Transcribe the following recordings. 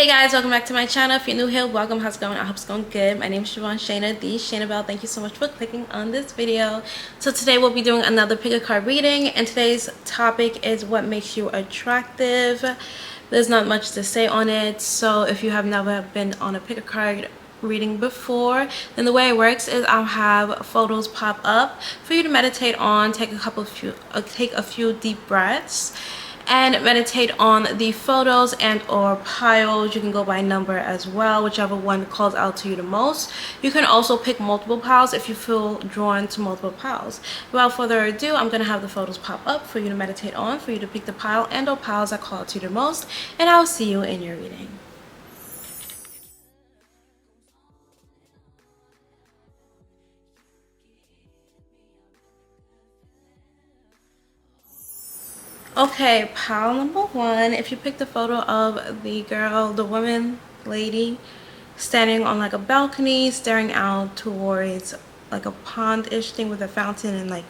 Hey guys, welcome back to my channel. If you're new here, welcome. How's it going? I hope it's going good. My name is Shana, the Shanabelle. Thank you so much for clicking on this video. So today we'll be doing another pick a card reading, and today's topic is what makes you attractive. There's not much to say on it, so if you have never been on a pick a card reading before, then the way it works is I'll have photos pop up for you to meditate on, take a few deep breaths and meditate on the photos and or piles. You can go by number as well, whichever one calls out to you the most. You can also pick multiple piles if you feel drawn to multiple piles. Without further ado, I'm going to have the photos pop up for you to meditate on, for you to pick the pile and or piles that call out to you the most, and I'll see you in your reading. Okay, pile number one. If you picked a photo of the girl, the woman, lady, standing on like a balcony, staring out towards like a pond-ish thing with a fountain, and like,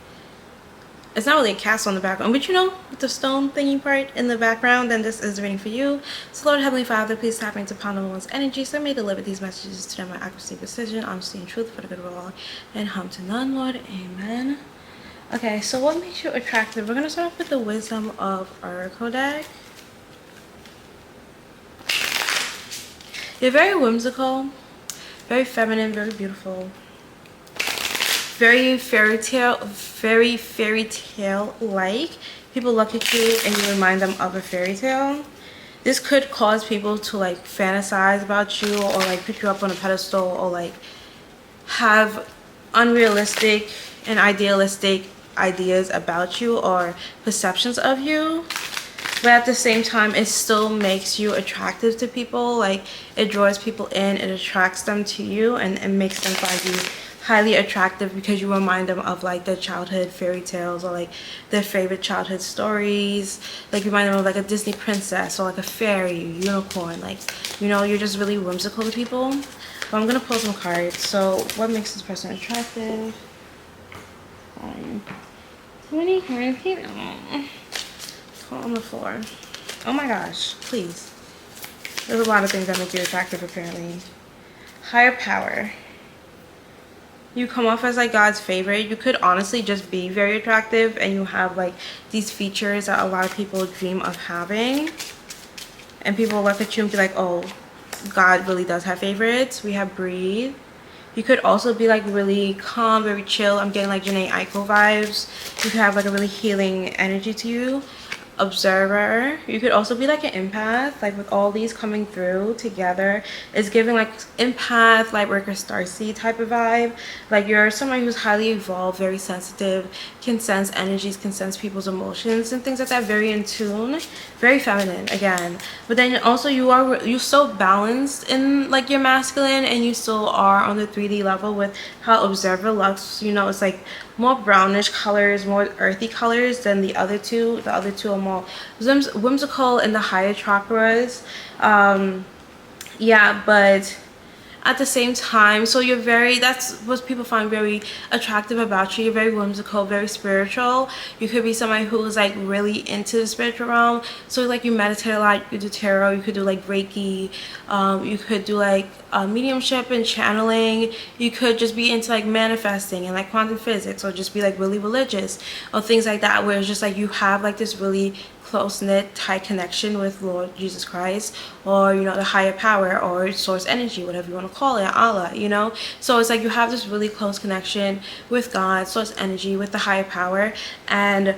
it's not really a castle in the background, but you know, with the stone thingy part in the background, then this is reading for you. So Lord Heavenly Father, please tap into pile number one's energy, so I may deliver these messages to them with accuracy, precision, honesty, and truth for the good of all, and harm to none, Lord. Amen. Okay, so what makes you attractive? We're going to start off with the Wisdom of Oracle deck. You're very whimsical, very feminine, very beautiful, very fairy tale like. People look at you and you remind them of a fairy tale. This could cause people to like fantasize about you, or like put you up on a pedestal, or like have unrealistic and idealistic ideas about you or perceptions of you, but at the same time it still makes you attractive to people. Like, it draws people in, it attracts them to you, and it makes them find you highly attractive because you remind them of like their childhood fairy tales, or like their favorite childhood stories. Like, you remind them of like a Disney princess, or like a fairy, unicorn. Like, you know, you're just really whimsical to people. But I'm gonna pull some cards. So what makes this person attractive? So many cards. On the floor. Oh my gosh, please. There's a lot of things that make you attractive, apparently. Higher power. You come off as like God's favorite. You could honestly just be very attractive, and you have like these features that a lot of people dream of having, and people look at you and be like, oh, God really does have favorites. We have breathe. You could also be like really calm, very chill. I'm getting like Janae Aiko vibes. You could have like a really healing energy to you. Observer. You could also be like an empath. Like, with all these coming through together, it's giving like empath, light worker, starseed type of vibe. Like, you're someone who's highly evolved, very sensitive, can sense energies, can sense people's emotions and things like that. Very in tune, very feminine again. But then also you're so balanced in like your masculine, and you still are on the 3D level with how observer looks. You know, it's like more brownish colors, more earthy colors than the other two. The other two are more whimsical in the higher chakras. Yeah, but at the same time, so you're very, that's what people find very attractive about you. You're very whimsical, very spiritual. You could be somebody who's like really into the spiritual realm. So like, you meditate a lot, you do tarot, you could do like Reiki, you could do like mediumship and channeling. You could just be into like manifesting and like quantum physics, or just be like really religious, or things like that, where it's just like you have like this really close-knit, tight connection with Lord Jesus Christ, or you know, the higher power, or source energy, whatever you want to call it, Allah, you know. So it's like you have this really close connection with God, source energy, with the higher power, and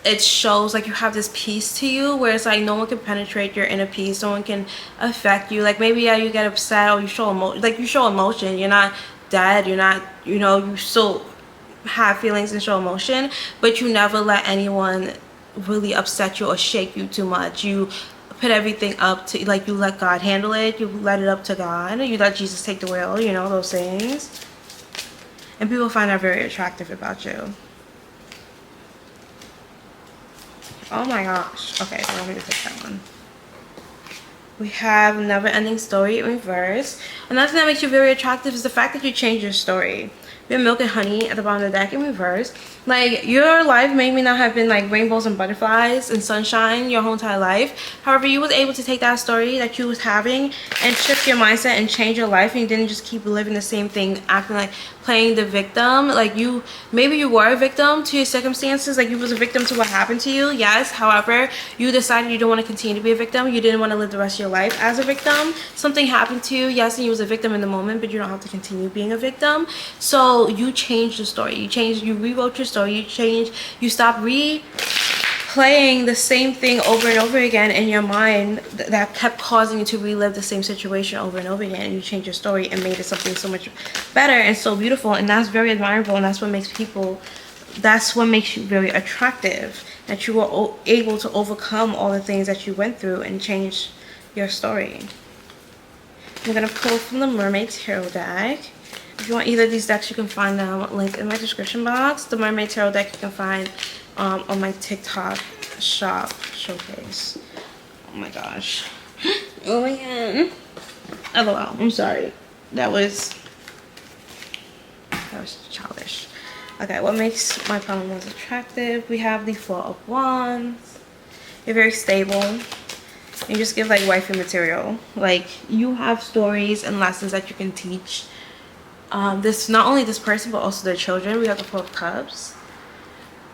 it shows like you have this peace to you, where it's like no one can penetrate your inner peace, no one can affect you. Like, maybe, yeah, you get upset, or you show emotion. You're not dead, you're not, you know, you still have feelings and show emotion, but you never let anyone really upset you or shake you too much. You put everything up to, like, you let God handle it, you let it up to God, you let Jesus take the wheel, you know, those things. And people find that very attractive about you. Oh my gosh. Okay, so let me just take that one. We have Never Ending Story in reverse. Another thing that makes you very attractive is the fact that you change your story. We have milk and honey at the bottom of the deck in reverse. Like, your life may not have been like rainbows and butterflies and sunshine your whole entire life. However, you was able to take that story that you was having and shift your mindset and change your life, and you didn't just keep living the same thing, acting like playing the victim. Like, maybe you were a victim to your circumstances, like you was a victim to what happened to you, yes. However, you decided you don't want to continue to be a victim. You didn't want to live the rest of your life as a victim. Something happened to you, yes, and you was a victim in the moment, but you don't have to continue being a victim. So you changed the story, you rewrote your story, you stopped replaying the same thing over and over again in your mind that kept causing you to relive the same situation over and over again, and you changed your story and made it something so much better and so beautiful. And that's very admirable, and that's what makes you very attractive, that you were able to overcome all the things that you went through and change your story. I'm gonna pull from the Mermaid Tarot deck. If you want either of these decks, you can find them linked in my description box. The Mermaid Tarot deck you can find on my TikTok shop showcase. Oh my gosh. Oh my god. LOL. I'm sorry. That was childish. Okay, what makes my problem most attractive? We have the Four of Wands. You're very stable. You just give like wifey material. Like, you have stories and lessons that you can teach. This, not only this person, but also their children. We have the Four of Cups.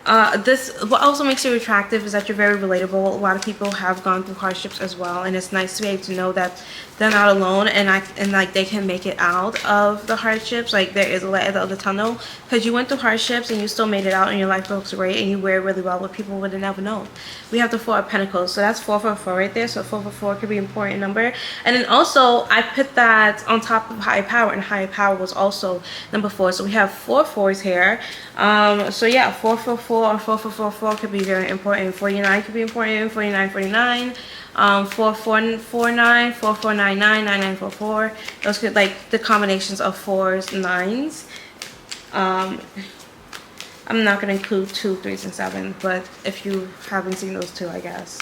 What also makes you attractive is that you're very relatable. A lot of people have gone through hardships as well, and it's nice to be able to know that they're not alone, and like they can make it out of the hardships. Like, there is a light at the end of the tunnel, because you went through hardships and you still made it out, and your life looks great, and you wear really well, but people would have never known. We have the Four of Pentacles, so that's 444 right there. So 444 could be an important number. And then also I put that on top of high power, and high power was also number 4. So we have 4 4s here. So yeah, 444 or 4444 could be very important. 49 could be important. 4949. 4449, 4499, 9944. Those could, like, the combinations of 4s, 9s. I'm not gonna include 2, 3s, and 7, but if you haven't seen those two, I guess.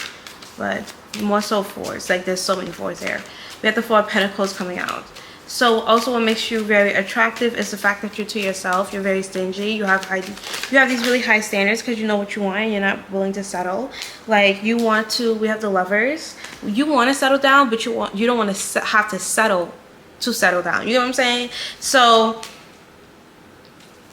But more so 4s. Like, there's so many 4s here. We have the 4 of Pentacles coming out. So also what makes you very attractive is the fact that you're to yourself. You're very stingy. You have these really high standards because you know what you want and you're not willing to settle. Like, you want to, we have the Lovers. You want to settle down, but you don't want to have to settle down. You know what I'm saying? So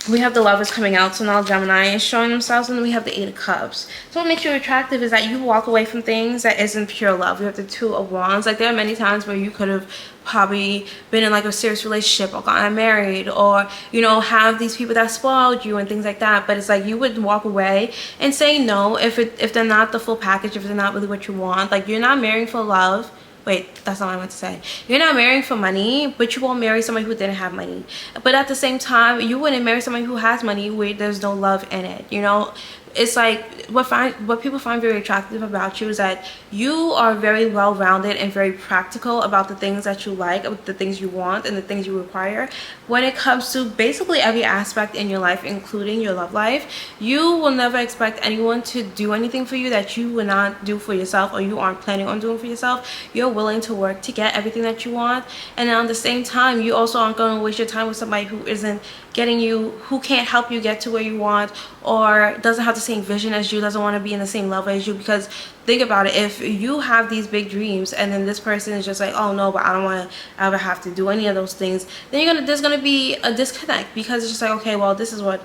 we have the Lovers coming out, so now Gemini is showing themselves, and then we have the 8 of Cups. So what makes you attractive is that you walk away from things that isn't pure love. We have the 2 of Wands. Like, there are many times where you could have probably been in like a serious relationship or gotten married, or, you know, have these people that spoiled you and things like that, but it's like you would walk away and say no if they're not the full package, if they're not really what you want. Like, you're not marrying for love. Wait, that's not what I meant to say. You're not marrying for money, but you won't marry somebody who didn't have money. But at the same time, you wouldn't marry somebody who has money where there's no love in it, you know? It's like, what people find very attractive about you is that you are very well-rounded and very practical about the things that you like, the things you want, and the things you require. When it comes to basically every aspect in your life, including your love life, you will never expect anyone to do anything for you that you would not do for yourself, or you aren't planning on doing for yourself. You're willing to work to get everything that you want, and at the same time, you also aren't going to waste your time with somebody who isn't getting you, who can't help you get to where you want, or doesn't have the same vision as you, doesn't want to be in the same level as you. Because think about it, if you have these big dreams and then this person is just like, oh no, but I don't want to ever have to do any of those things, then there's gonna be a disconnect, because it's just like, okay, well, this is what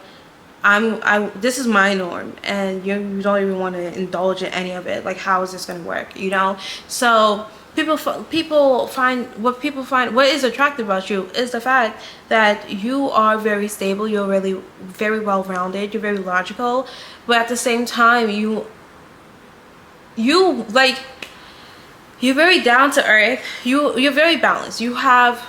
this is my norm, and you don't even want to indulge in any of it. Like, how is this gonna work, you know? So people find what is attractive about you is the fact that you are very stable, you're really very well-rounded, you're very logical, but at the same time you're very down to earth. You're very balanced. You have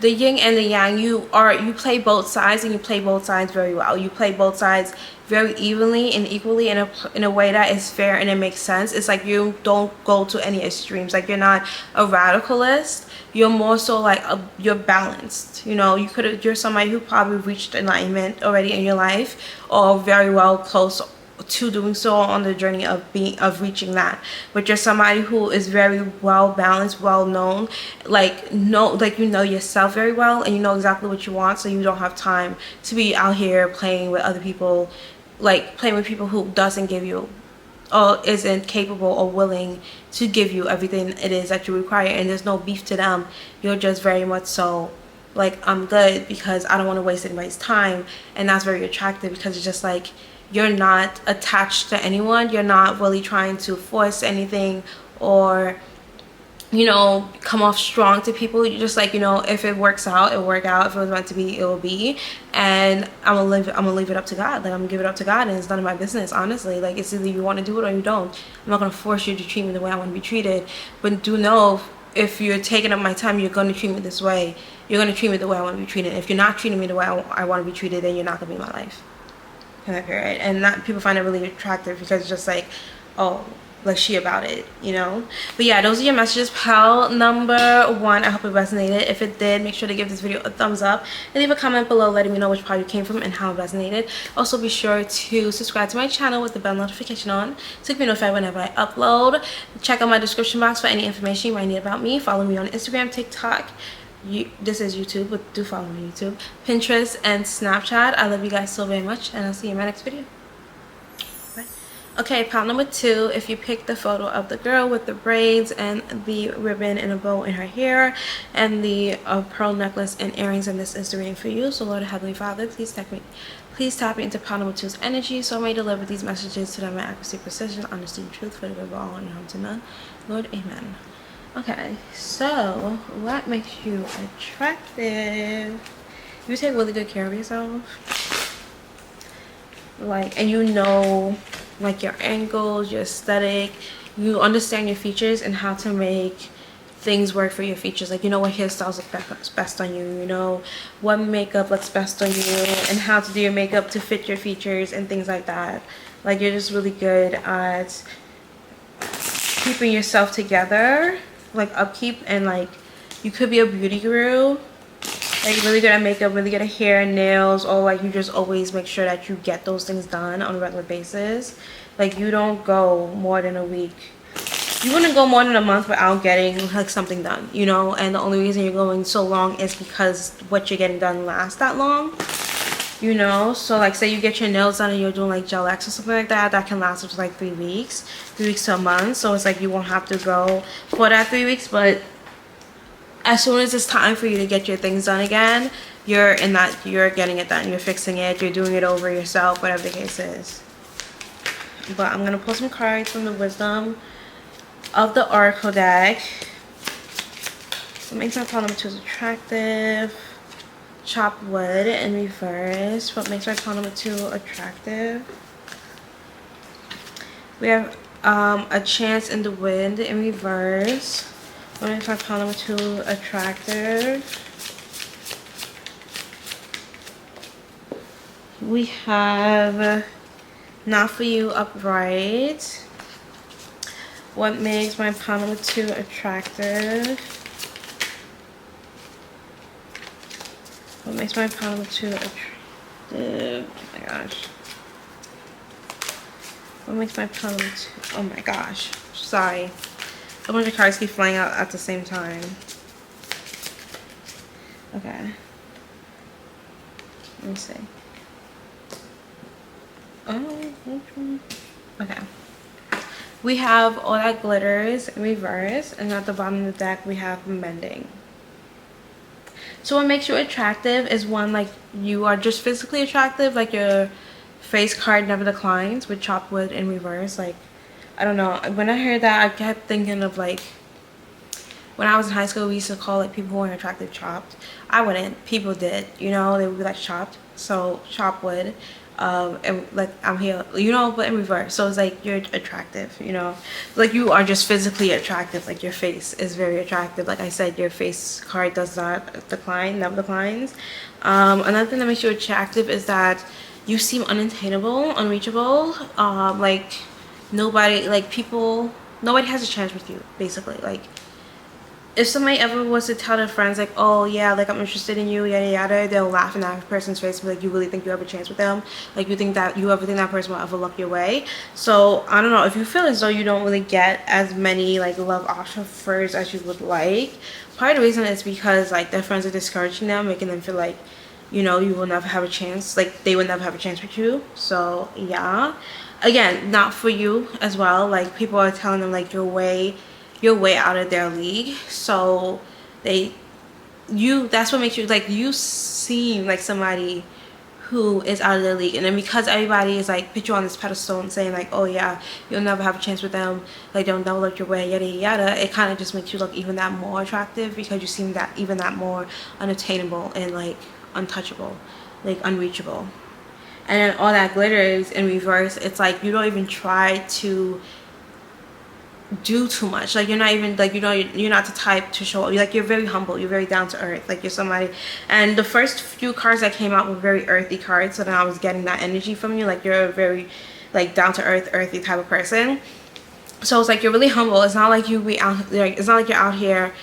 the yin and the yang. You play both sides, and you play both sides very well. You play both sides very evenly and equally in a way that is fair and it makes sense. It's like you don't go to any extremes. Like, you're not a radicalist. You're more so like you're balanced. You know, you're somebody who probably reached enlightenment already in your life, or very well close to doing so on the journey of reaching that. But you're somebody who is very well balanced, well known, like you know yourself very well, and you know exactly what you want, so you don't have time to be out here playing with other people, like playing with people who doesn't give you or isn't capable or willing to give you everything it is that you require. And there's no beef to them. You're just very much so like, I'm good because I don't want to waste anybody's time. And that's very attractive, because it's just like, you're not attached to anyone. You're not really trying to force anything or, you know, come off strong to people. You're just like, you know, if it works out, it'll work out. If it was meant to be, it will be. And I'm gonna leave it up to God. Like, I'm gonna give it up to God, and it's none of my business, honestly. Like, it's either you want to do it or you don't. I'm not gonna force you to treat me the way I want to be treated. But do know, if you're taking up my time, you're gonna treat me this way. You're gonna treat me the way I want to be treated. If you're not treating me the way I want to be treated, then you're not gonna be in my life. Period. And that, people find it really attractive, because it's just like, oh, like, she about it, you know. But yeah, those are your messages, pal number 1. I hope it resonated. If it did, make sure to give this video a thumbs up and leave a comment below letting me know which part you came from and how it resonated. Also, be sure to subscribe to my channel with the bell notification on so you can be notified whenever I upload. Check out my description box for any information you might need about me. Follow me on Instagram, TikTok, this is YouTube, but do follow me on YouTube, Pinterest, and Snapchat. I love you guys so very much, and I'll see you in my next video. Bye. Okay, pile number 2. If you pick the photo of the girl with the braids and the ribbon and a bow in her hair and the pearl necklace and earrings, and this is the reading for you. So Lord Heavenly Father, please tap me into pile number 2's energy, so I may deliver these messages to them with accuracy, precision, honesty, and truth, for the good of all and harm to none. Lord, amen. Okay, so what makes you attractive? You take really good care of yourself, like, and you know, like, your angles, your aesthetic, you understand your features and how to make things work for your features. Like, you know what hairstyles look best on you, you know what makeup looks best on you, and how to do your makeup to fit your features and things like that. Like, you're just really good at keeping yourself together, like upkeep, and like, you could be a beauty guru, like really good at makeup, really good at hair and nails, or like, you just always make sure that you get those things done on a regular basis. Like, you don't go more than a week, you wouldn't go more than a month without getting like something done, you know. And the only reason you're going so long is because what you're getting done lasts that long, you know. So like, say you get your nails done and you're doing like gel X or something like that, that can last up to like 3 weeks to a month. So it's like, you won't have to go for that 3 weeks, but as soon as it's time for you to get your things done again, you're getting it done, you're fixing it, you're doing it over yourself, whatever the case is. But I'm gonna pull some cards from the wisdom of the oracle deck. What makes my pile number 2 attractive? Chopped wood in reverse. What makes my pile number 2 attractive? We have a chance in the wind in reverse. What makes my pile number 2 attractive? We have not for you upright. What makes my pile number 2 attractive? What makes my pile number 2 attractive? Oh my gosh. What makes my pile number 2? Oh my gosh. Sorry. A bunch of cards keep flying out at the same time. Okay. Let me see. Oh, which one? Okay. We have all that glitters in reverse, and at the bottom of the deck we have mending. So what makes you attractive is, one, like, you are just physically attractive, like your face card never declines with chopped wood in reverse. Like, I don't know, when I heard that I kept thinking of like, when I was in high school we used to call like people who weren't attractive chopped. I wouldn't, people did, you know, they would be like chopped. So chopped wood, and like, I'm here, you know, but in reverse. So it's like, you're attractive, you know, like, you are just physically attractive. Like, your face is very attractive. Like I said, your face card does not decline, never declines. Another thing that makes you attractive is that you seem unattainable, unreachable. Like, nobody has a chance with you, basically. Like, if somebody ever was to tell their friends like, oh yeah, like I'm interested in you, yada yada, they'll laugh in that person's face and be like, you really think you have a chance with them? Like you think that you ever think that person will ever look your way? So I don't know, if you feel as though you don't really get as many like love offers as you would like, part of the reason is because like their friends are discouraging them, making them feel like, you know, you will never have a chance, like they would never have a chance with you. So yeah, again, not for you as well. Like people are telling them like you're way out of their league. So that's what makes you, like, you seem like somebody who is out of their league. And then because everybody is like put you on this pedestal and saying like, oh yeah, you'll never have a chance with them, like they'll never look your way, yada yada, it kind of just makes you look even that more attractive, because you seem that even that more unattainable and like untouchable, like unreachable. And then all that glitters in reverse, it's like you don't even try to do too much. Like you're not even like, you know, you're not the type to show up. Like you're very humble, you're very down to earth, like you're somebody. And the first few cards that came out were very earthy cards, so then I was getting that energy from you, like you're a very like down to earth, earthy type of person. So it's like you're really humble. It's not like you be out, like it's not like you're out here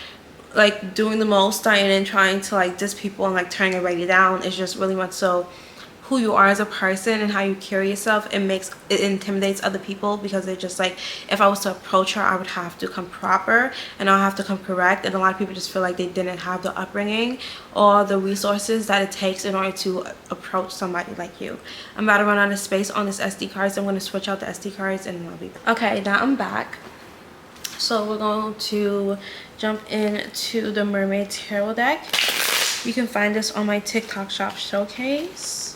like doing the most and trying to like diss people and like turning everybody down. It's just really much so who you are as a person and how you carry yourself. It intimidates other people, because they're just like, if I was to approach her, I would have to come proper and I'll have to come correct. And a lot of people just feel like they didn't have the upbringing or the resources that it takes in order to approach somebody like you. I'm about to run out of space on this SD card, so I'm going to switch out the SD cards and I'll be back. Okay, now I'm back. So we're going to jump into the Mermaid Tarot deck. You can find this on my TikTok shop showcase.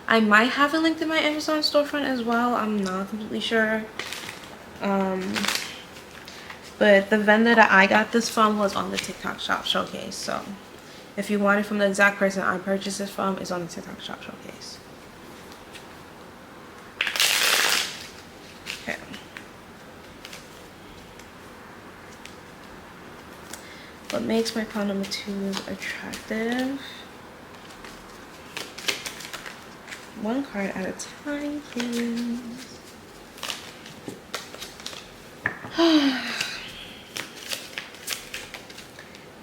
I might have it linked in my Amazon storefront as well. I'm not completely sure. But the vendor that I got this from was on the TikTok shop showcase. So if you want it from the exact person I purchased this from, it's on the TikTok shop showcase. Okay. What makes my pile number 2 attractive? One card at a time, please.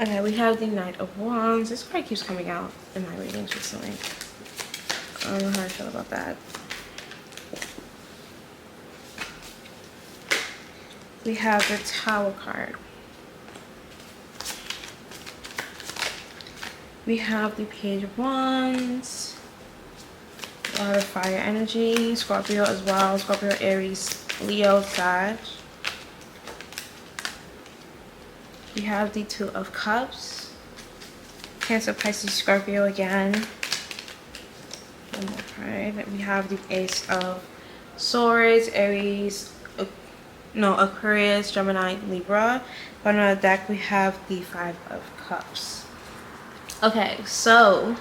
Okay, we have the Knight of Wands. This card keeps coming out in my readings recently. I don't know how I feel about that. We have the Tower card. We have the Page of Wands. A lot of fire energy. Scorpio as well. Scorpio, Aries, Leo, Sag. We have the Two of Cups. Cancer, Pisces, Scorpio again. One more card. We have the Ace of Swords, Aries, Aquarius, Gemini, Libra. But on the deck we have the Five of Cups. Okay, so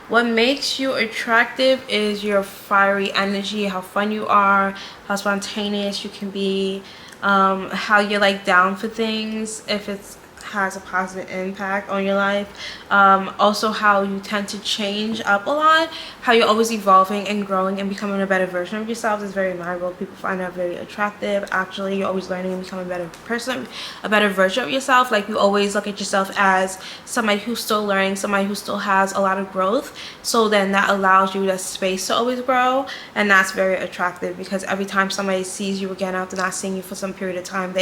what makes you attractive is your fiery energy, how fun you are, how spontaneous you can be, how you're like down for things if it has a positive impact on your life. Also how you tend to change up a lot, how you're always evolving and growing and becoming a better version of yourself is very admirable. People find that very attractive. Actually, you're always learning and becoming a better person, a better version of yourself. Like you always look at yourself as somebody who's still learning, somebody who still has a lot of growth, so then that allows you the space to always grow. And that's very attractive, because every time somebody sees you again after not seeing you for some period of time,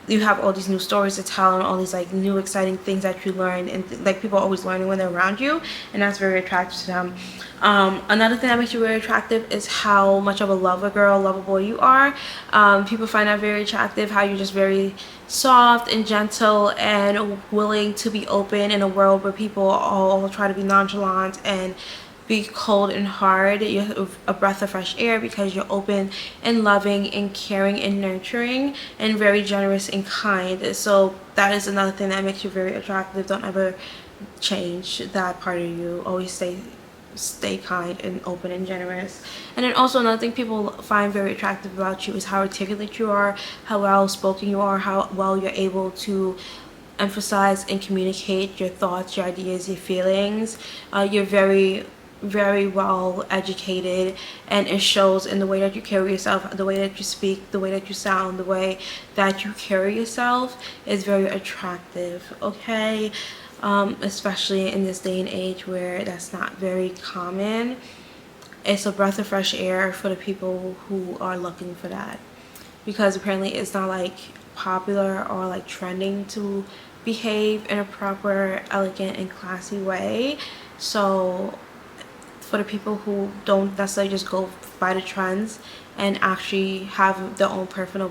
you have all these new stories to tell and all these like new exciting things that you learn, and like people are always learning when they're around you, and that's very attractive to them. Another thing that makes you very attractive is how much of a lover girl, lover boy you are. People find that very attractive, how you're just very soft and gentle and willing to be open in a world where people all try to be nonchalant and be cold and hard. You're a breath of fresh air because you're open and loving and caring and nurturing and very generous and kind. So that is another thing that makes you very attractive. Don't ever change that part of you. Always stay kind and open and generous. And then also another thing people find very attractive about you is how articulate you are, how well spoken you are, how well you're able to emphasize and communicate your thoughts, your ideas, your feelings. You're very very well educated, and it shows in the way that you carry yourself, the way that you speak, the way that you sound, the way that you carry yourself is very attractive, okay? Especially in this day and age where that's not very common. It's a breath of fresh air for the people who are looking for that, because apparently it's not like popular or like trending to behave in a proper, elegant, and classy way. So for the people who don't necessarily just go by the trends and actually have their own personal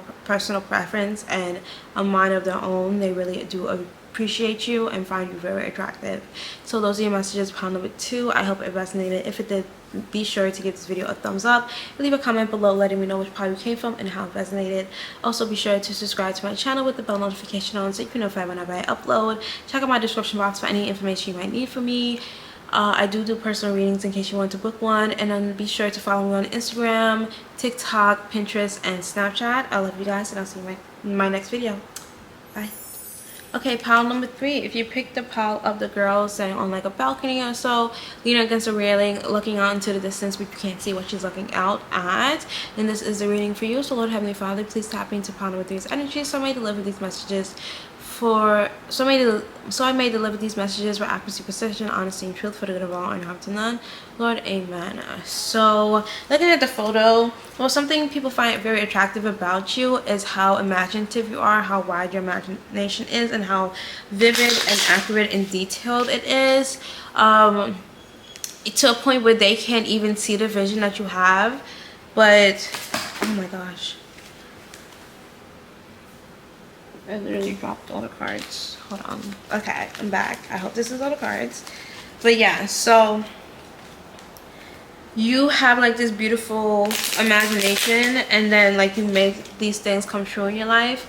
preference and a mind of their own, they really do appreciate you and find you very attractive. So those are your messages, pound number 2. I hope it resonated. If it did, be sure to give this video a thumbs up, leave a comment below letting me know which part you came from and how it resonated. Also be sure to subscribe to my channel with the bell notification on so you can notify whenever I upload. Check out my description box for any information you might need from me. I do personal readings in case you want to book one. And then be sure to follow me on Instagram, TikTok, Pinterest, and Snapchat. I love you guys, and I'll see you in my next video. Bye. Okay, pile number 3. If you picked the pile of the girl sitting on like a balcony or so, leaning against a railing, looking out into the distance, but you can't see what she's looking out at, then this is the reading for you. So Lord Heavenly Father, please tap into pile number 3's energy so I may deliver these messages so I may deliver these messages with accuracy, precision, honesty, and truth for the good of all and harm to none. Lord, amen. So looking at the photo, well, something people find very attractive about you is how imaginative you are, how wide your imagination is, and how vivid and accurate and detailed it is, to a point where they can't even see the vision that you have. But oh my gosh, I literally dropped all the cards. Hold on. Okay, I'm back. I hope this is all the cards. But yeah, so you have like this beautiful imagination, and then like you make these things come true in your life.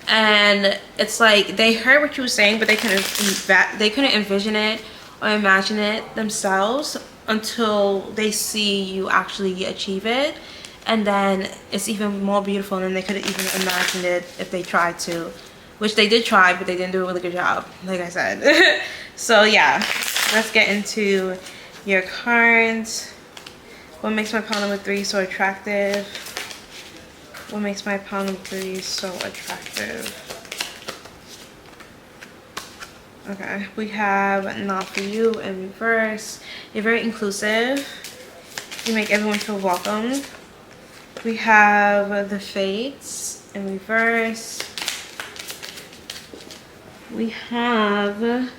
And it's like they heard what you were saying, but they couldn't envision it or imagine it themselves until they see you actually achieve it. And then it's even more beautiful than they could have even imagined it if they tried to, which they did try, but they didn't do a really good job, like I said. So yeah, let's get into your cards. What makes my pile number 3 so attractive? What makes my pile number 3 so attractive? Okay, we have not for you in reverse. You're very inclusive. You make everyone feel welcome. We have the Fates in reverse. We have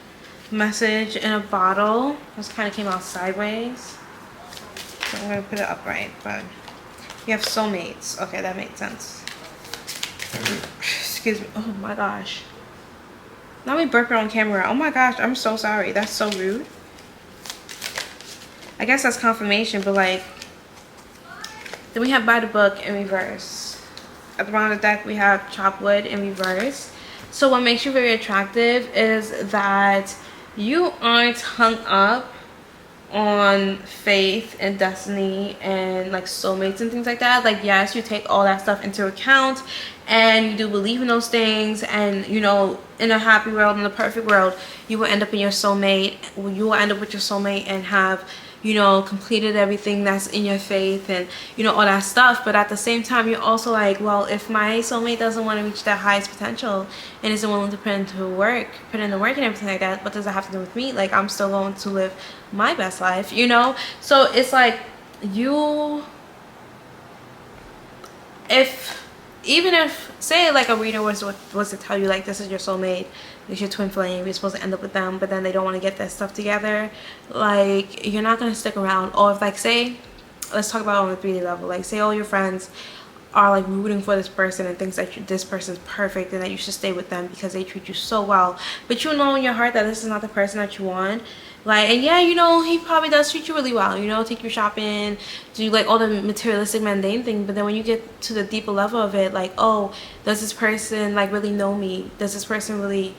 message in a bottle. This kind of came out sideways, so I'm going to put it upright. But you have soulmates. Okay, that makes sense. Excuse me. Oh my gosh. Now we burping on camera. Oh my gosh, I'm so sorry. That's so rude. I guess that's confirmation, but like, then we have by the book in reverse. At the bottom of the deck, we have chopped wood in reverse. So what makes you very attractive is that you aren't hung up on faith and destiny and like soulmates and things like that. Like, yes, you take all that stuff into account and you do believe in those things, and you know, in a happy world, in a perfect world, you will end up in your soulmate. You will end up with your soulmate and have, you know, completed everything that's in your faith and, you know, all that stuff. But at the same time, you're also like, well, if my soulmate doesn't want to reach their highest potential and isn't willing to put in the work and everything like that, what does that have to do with me? Like, I'm still going to live my best life, you know? So it's like, even if, say like a reader was to tell you like, this is your soulmate, it's your twin flame, you're supposed to end up with them, but then they don't want to get that stuff together, like, you're not going to stick around. Or if like, say, let's talk about on the 3D level, like say all your friends are like rooting for this person and thinks that this person's perfect and that you should stay with them because they treat you so well, but you know in your heart that this is not the person that you want. Like, and yeah, you know, he probably does treat you really well, you know, take you shopping, do like all the materialistic mundane thing, but then when you get to the deeper level of it, like, oh, does this person like really know me? Does this person really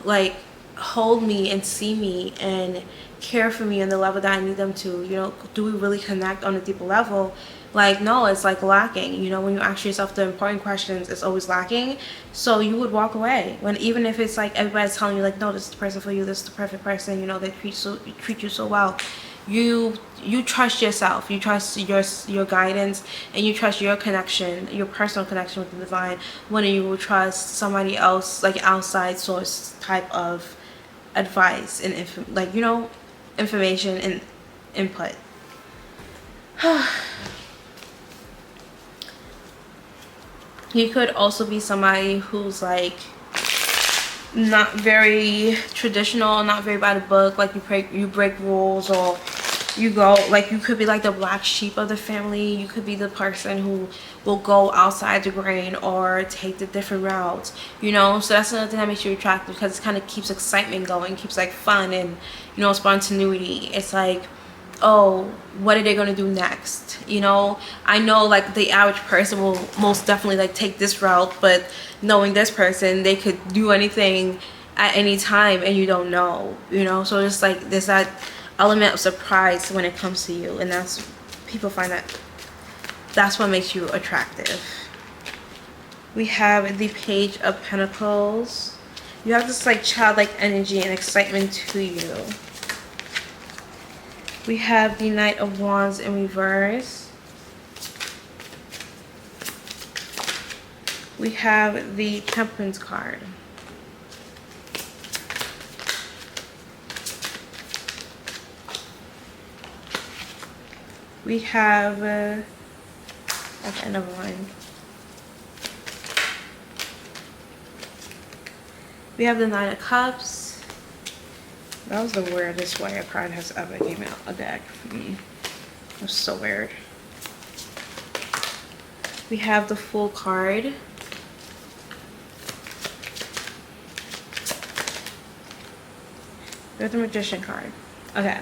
like hold me and see me and care for me on the level that I need them to? You know, do we really connect on a deeper level? Like, no, it's like lacking. You know, when you ask yourself the important questions, it's always lacking. So you would walk away when, even if it's like everybody's telling you like, no, this is the person for you, this is the perfect person, you know, they treat you so well, you trust yourself, you trust your guidance, and you trust your connection, your personal connection with the divine, when you will trust somebody else, like outside source type of advice and like, you know, information and input. You could also be somebody who's like not very traditional, not very by the book, like you break rules, or you go, like, you could be like the black sheep of the family. You could be the person who will go outside the grain or take the different routes, you know. So that's another thing that makes you attractive, because it kind of keeps excitement going, keeps like fun and, you know, spontaneity. It's like, oh, what are they gonna do next? You know, I know like the average person will most definitely like take this route, but knowing this person, they could do anything at any time and you don't know, you know. So it's like there's that element of surprise when it comes to you, and that's, people find that's what makes you attractive. We have the Page of Pentacles. You have this like childlike energy and excitement to you. We have the Knight of Wands in reverse. We have the Temperance card. We have, okay, never mind. We have the Nine of Cups. That was the weirdest way a card has ever came out a deck for me. It was so weird. We have the Fool card. We have the Magician card. Okay.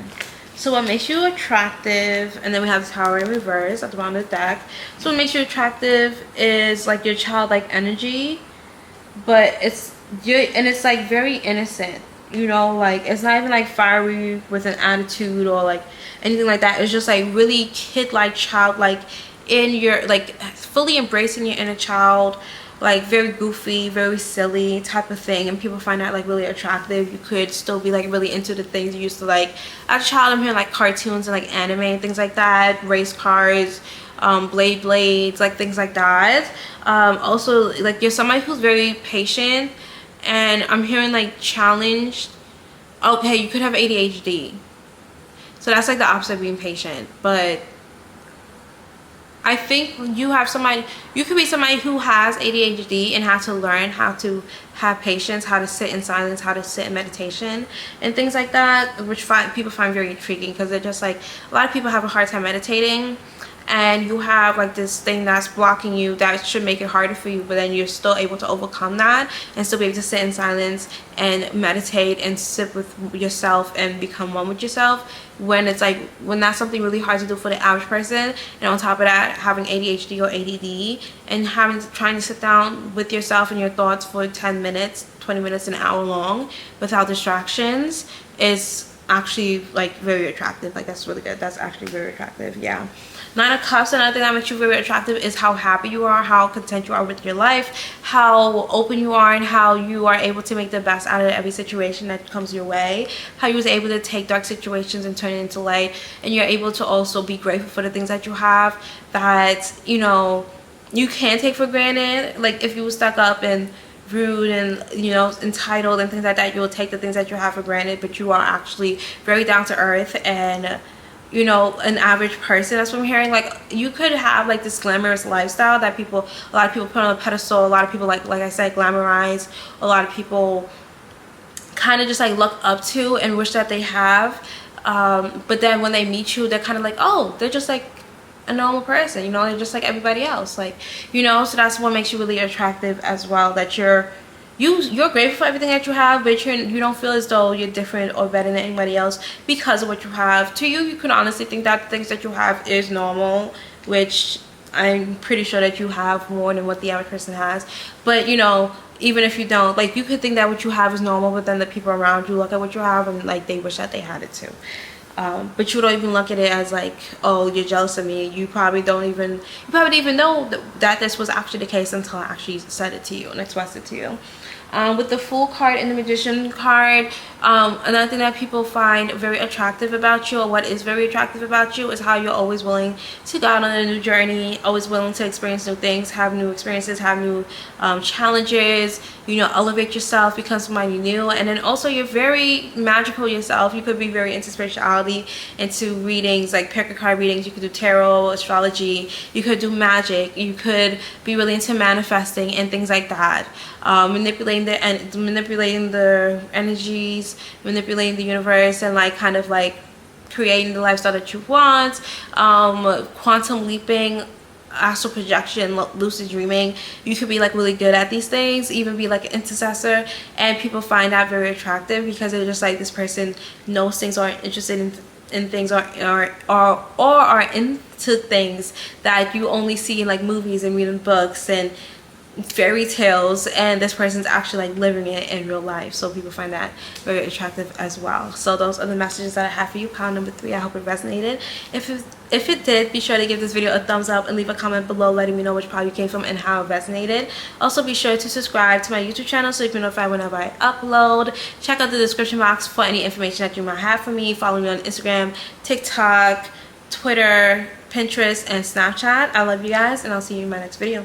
So what makes you attractive, and then we have the Tower in reverse at the bottom of the deck. So what makes you attractive is like your childlike energy, but it's like very innocent. You know, like it's not even like fiery with an attitude or like anything like that. It's just like really kid-like, childlike, in your like fully embracing your inner child, like very goofy, very silly type of thing, and people find that like really attractive. You could still be like really into the things you used to like as a child. I'm hearing like cartoons and like anime and things like that, race cars, blades, like things like that. Also, like you're somebody who's very patient, and I'm hearing like challenged. Okay, you could have ADHD, so that's like the opposite of being patient. But I think you could be somebody who has ADHD and has to learn how to have patience, how to sit in silence, how to sit in meditation and things like that, which people find very intriguing, because they're just like, a lot of people have a hard time meditating, and you have like this thing that's blocking you that should make it harder for you, but then you're still able to overcome that and still be able to sit in silence and meditate and sit with yourself and become one with yourself, when it's like, when that's something really hard to do for the average person. And on top of that, having ADHD or ADD and trying to sit down with yourself and your thoughts for 10 minutes, 20 minutes, an hour long without distractions is actually like very attractive. Like that's really good. That's actually very attractive. Yeah. Nine of Cups, another thing that makes you very attractive is how happy you are, how content you are with your life, how open you are, and how you are able to make the best out of every situation that comes your way, how you was able to take dark situations and turn it into light, and you're able to also be grateful for the things that you have that, you know, you can take for granted. Like if you were stuck up and rude and, you know, entitled and things like that, you will take the things that you have for granted, but you are actually very down to earth and, you know, an average person. That's what I'm hearing. Like you could have like this glamorous lifestyle that a lot of people put on a pedestal, a lot of people like I said, glamorize, a lot of people kind of just like look up to and wish that they have, but then when they meet you, they're kind of like, oh, they're just like a normal person, you know, they're just like everybody else, like, you know. So that's what makes you really attractive as well, that you're grateful for everything that you have, but you don't feel as though you're different or better than anybody else because of what you have. To you, you can honestly think that the things that you have is normal, which I'm pretty sure that you have more than what the average person has. But, you know, even if you don't, like, you could think that what you have is normal, but then the people around you look at what you have and like they wish that they had it too. But you don't even look at it as like, oh, you're jealous of me. You probably didn't even know that this was actually the case until I actually said it to you and expressed it to you. With the Fool card and the Magician card, another thing that people find very attractive about you, or what is very attractive about you, is how you're always willing to go out on a new journey, always willing to experience new things, have new experiences, have new challenges, you know, elevate yourself, become somebody new. And then also you're very magical yourself. You could be very into spirituality, into readings, like pick a card readings. You could do tarot, astrology, you could do magic, you could be really into manifesting and things like that. Manipulating the energies, manipulating the universe, and like kind of like creating the lifestyle that you want. Quantum leaping, astral projection, lucid dreaming. You could be like really good at these things, even be like an intercessor, and people find that very attractive because they're just like, this person knows things, or interested in things, or are into things that you only see in like movies and reading books and fairy tales, and this person's actually like living it in real life. So people find that very attractive as well. So those are the messages that I have for you. Pile number 3. I hope it resonated. If it did, be sure to give this video a thumbs up and leave a comment below letting me know which pile you came from and how it resonated. Also be sure to subscribe to my YouTube channel so you can be notified whenever I upload. Check out the description box for any information that you might have for me. Follow me on Instagram, TikTok, Twitter, Pinterest, and Snapchat. I love you guys, and I'll see you in my next video.